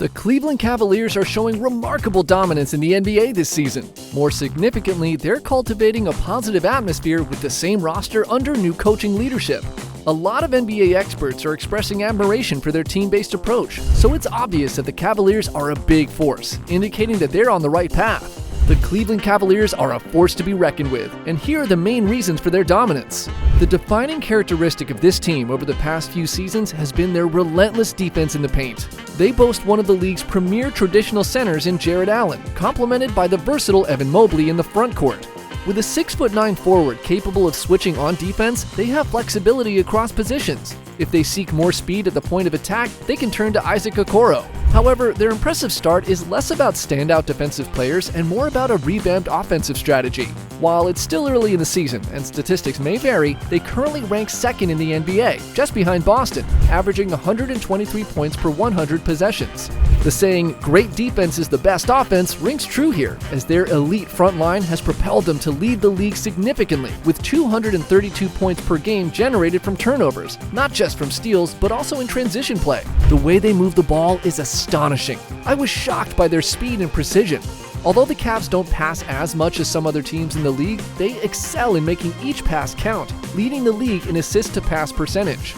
The Cleveland Cavaliers are showing remarkable dominance in the NBA this season. More significantly, they're cultivating a positive atmosphere with the same roster under new coaching leadership. A lot of NBA experts are expressing admiration for their team-based approach, so it's obvious that the Cavaliers are a big force, indicating that they're on the right path. The Cleveland Cavaliers are a force to be reckoned with, and here are the main reasons for their dominance. The defining characteristic of this team over the past few seasons has been their relentless defense in the paint. They boast one of the league's premier traditional centers in Jarrett Allen, complemented by the versatile Evan Mobley in the front court. With a 6'9" forward capable of switching on defense, they have flexibility across positions. If they seek more speed at the point of attack, they can turn to Isaac Okoro. However, their impressive start is less about standout defensive players and more about a revamped offensive strategy. While it's still early in the season and statistics may vary, they currently rank second in the NBA, just behind Boston, averaging 123 points per 100 possessions. The saying, "great defense is the best offense," rings true here, as their elite front line has propelled them to lead the league significantly, with 232 points per game generated from turnovers, not just from steals, but also in transition play. The way they move the ball is astonishing. I was shocked by their speed and precision. Although the Cavs don't pass as much as some other teams in the league, they excel in making each pass count, leading the league in assist-to-pass percentage.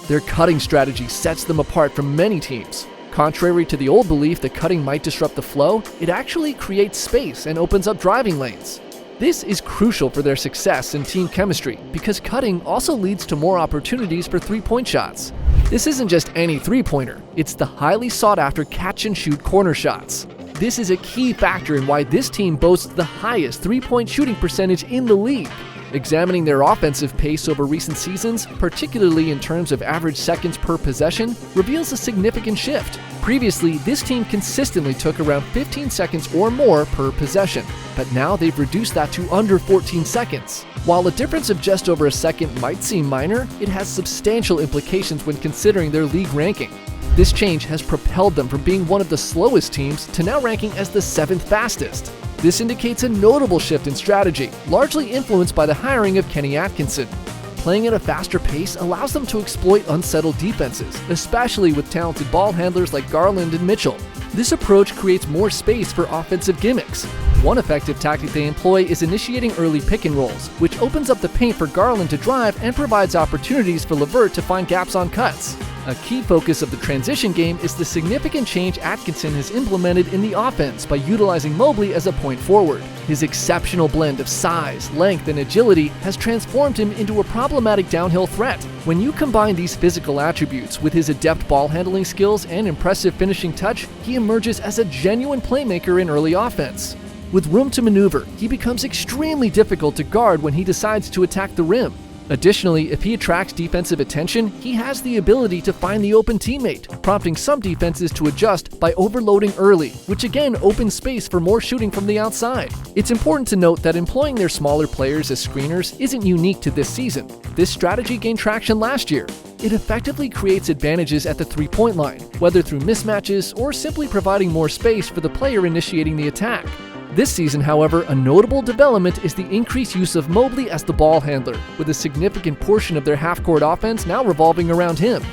Their cutting strategy sets them apart from many teams. Contrary to the old belief that cutting might disrupt the flow, it actually creates space and opens up driving lanes. This is crucial for their success in team chemistry because cutting also leads to more opportunities for three-point shots. This isn't just any three-pointer, it's the highly sought-after catch-and-shoot corner shots. This is a key factor in why this team boasts the highest three-point shooting percentage in the league. Examining their offensive pace over recent seasons, particularly in terms of average seconds per possession, reveals a significant shift. Previously, this team consistently took around 15 seconds or more per possession, but now they've reduced that to under 14 seconds. While a difference of just over a second might seem minor, it has substantial implications when considering their league ranking. This change has propelled them from being one of the slowest teams to now ranking as the 7th fastest. This indicates a notable shift in strategy, largely influenced by the hiring of Kenny Atkinson. Playing at a faster pace allows them to exploit unsettled defenses, especially with talented ball handlers like Garland and Mitchell. This approach creates more space for offensive gimmicks. One effective tactic they employ is initiating early pick and rolls, which opens up the paint for Garland to drive and provides opportunities for LeVert to find gaps on cuts. A key focus of the transition game is the significant change Atkinson has implemented in the offense by utilizing Mobley as a point forward. His exceptional blend of size, length, and agility has transformed him into a problematic downhill threat. When you combine these physical attributes with his adept ball handling skills and impressive finishing touch, he emerges as a genuine playmaker in early offense. With room to maneuver, he becomes extremely difficult to guard when he decides to attack the rim. Additionally, if he attracts defensive attention, he has the ability to find the open teammate, prompting some defenses to adjust by overloading early, which again opens space for more shooting from the outside. It's important to note that employing their smaller players as screeners isn't unique to this season. This strategy gained traction last year. It effectively creates advantages at the three-point line, whether through mismatches or simply providing more space for the player initiating the attack. This season, however, a notable development is the increased use of Mobley as the ball handler, with a significant portion of their half-court offense now revolving around him.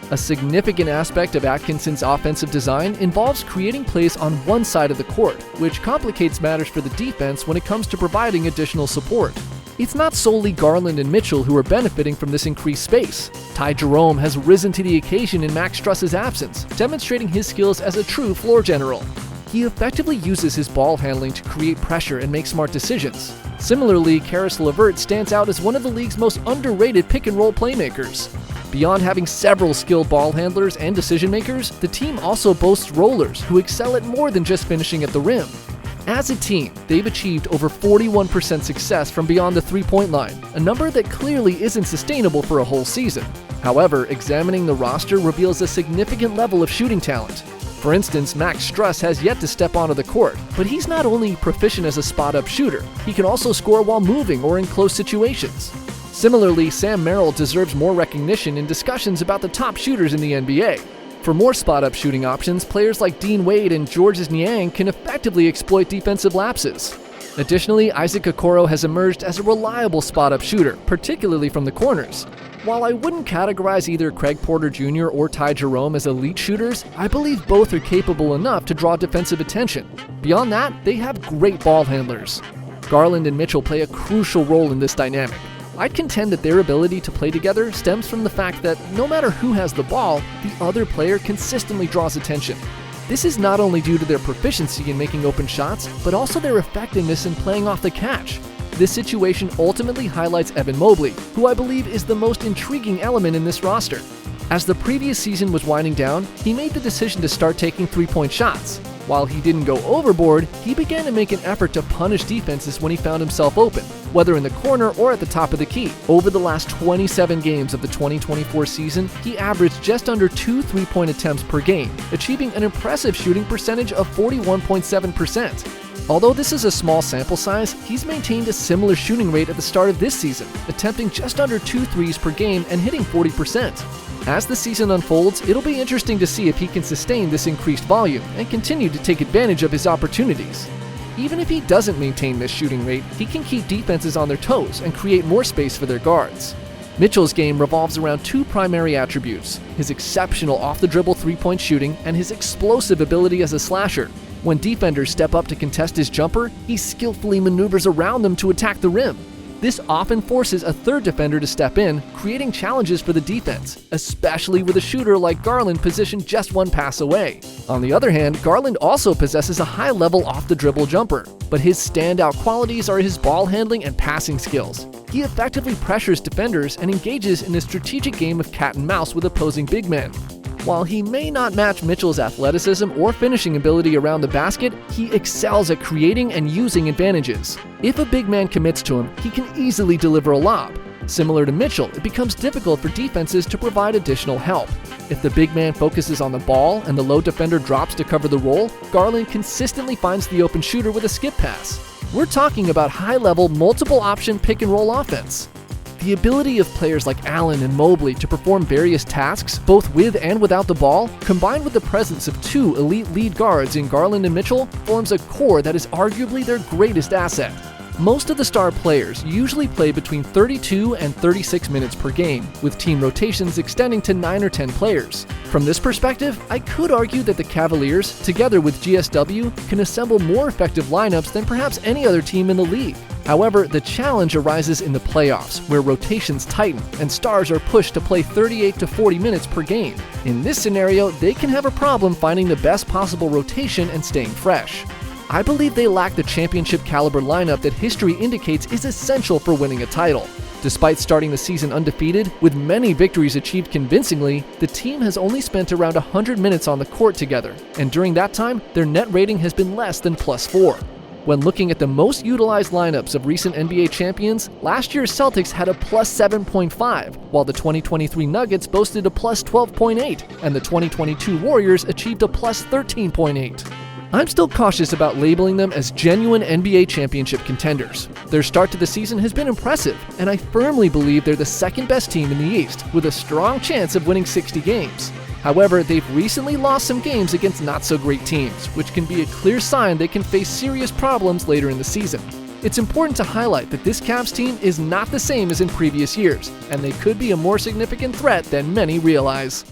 A significant aspect of Atkinson's offensive design involves creating plays on one side of the court, which complicates matters for the defense when it comes to providing additional support. It's not solely Garland and Mitchell who are benefiting from this increased space. Ty Jerome has risen to the occasion in Max Struss's absence, demonstrating his skills as a true floor general. He effectively uses his ball handling to create pressure and make smart decisions. Similarly, Caris LeVert stands out as one of the league's most underrated pick-and-roll playmakers. Beyond having several skilled ball handlers and decision-makers, the team also boasts rollers who excel at more than just finishing at the rim. As a team, they've achieved over 41% success from beyond the three-point line, a number that clearly isn't sustainable for a whole season. However, examining the roster reveals a significant level of shooting talent. For instance, Max Struss has yet to step onto the court, but he's not only proficient as a spot-up shooter, he can also score while moving or in close situations. Similarly, Sam Merrill deserves more recognition in discussions about the top shooters in the NBA. For more spot-up shooting options, players like Dean Wade and Georges Niang can effectively exploit defensive lapses. Additionally, Isaac Okoro has emerged as a reliable spot-up shooter, particularly from the corners. While I wouldn't categorize either Craig Porter Jr. or Ty Jerome as elite shooters, I believe both are capable enough to draw defensive attention. Beyond that, they have great ball handlers. Garland and Mitchell play a crucial role in this dynamic. I'd contend that their ability to play together stems from the fact that no matter who has the ball, the other player consistently draws attention. This is not only due to their proficiency in making open shots, but also their effectiveness in playing off the catch. This situation ultimately highlights Evan Mobley, who I believe is the most intriguing element in this roster. As the previous season was winding down, he made the decision to start taking three-point shots. While he didn't go overboard, he began to make an effort to punish defenses when he found himself open, whether in the corner or at the top of the key. Over the last 27 games of the 2024 season, he averaged just under 2 three-point attempts per game, achieving an impressive shooting percentage of 41.7%. Although this is a small sample size, he's maintained a similar shooting rate at the start of this season, attempting just under 2 threes per game and hitting 40%. As the season unfolds, it'll be interesting to see if he can sustain this increased volume and continue to take advantage of his opportunities. Even if he doesn't maintain this shooting rate, he can keep defenses on their toes and create more space for their guards. Mitchell's game revolves around two primary attributes: his exceptional off-the-dribble three-point shooting and his explosive ability as a slasher. When defenders step up to contest his jumper, he skillfully maneuvers around them to attack the rim. This often forces a third defender to step in, creating challenges for the defense, especially with a shooter like Garland positioned just one pass away. On the other hand, Garland also possesses a high-level off-the-dribble jumper, but his standout qualities are his ball handling and passing skills. He effectively pressures defenders and engages in a strategic game of cat and mouse with opposing big men. While he may not match Mitchell's athleticism or finishing ability around the basket, he excels at creating and using advantages. If a big man commits to him, he can easily deliver a lob. Similar to Mitchell, it becomes difficult for defenses to provide additional help. If the big man focuses on the ball and the low defender drops to cover the roll, Garland consistently finds the open shooter with a skip pass. We're talking about high-level, multiple-option pick-and-roll offense. The ability of players like Allen and Mobley to perform various tasks, both with and without the ball, combined with the presence of two elite lead guards in Garland and Mitchell, forms a core that is arguably their greatest asset. Most of the star players usually play between 32 and 36 minutes per game, with team rotations extending to 9 or 10 players. From this perspective, I could argue that the Cavaliers, together with GSW, can assemble more effective lineups than perhaps any other team in the league. However, the challenge arises in the playoffs, where rotations tighten and stars are pushed to play 38 to 40 minutes per game. In this scenario, they can have a problem finding the best possible rotation and staying fresh. I believe they lack the championship caliber lineup that history indicates is essential for winning a title. Despite starting the season undefeated, with many victories achieved convincingly, the team has only spent around 100 minutes on the court together, and during that time, their net rating has been less than +4. When looking at the most utilized lineups of recent NBA champions, last year's Celtics had a +7.5, while the 2023 Nuggets boasted a +12.8, and the 2022 Warriors achieved a +13.8. I'm still cautious about labeling them as genuine NBA championship contenders. Their start to the season has been impressive, and I firmly believe they're the second best team in the East, with a strong chance of winning 60 games. However, they've recently lost some games against not-so-great teams, which can be a clear sign they can face serious problems later in the season. It's important to highlight that this Cavs team is not the same as in previous years, and they could be a more significant threat than many realize.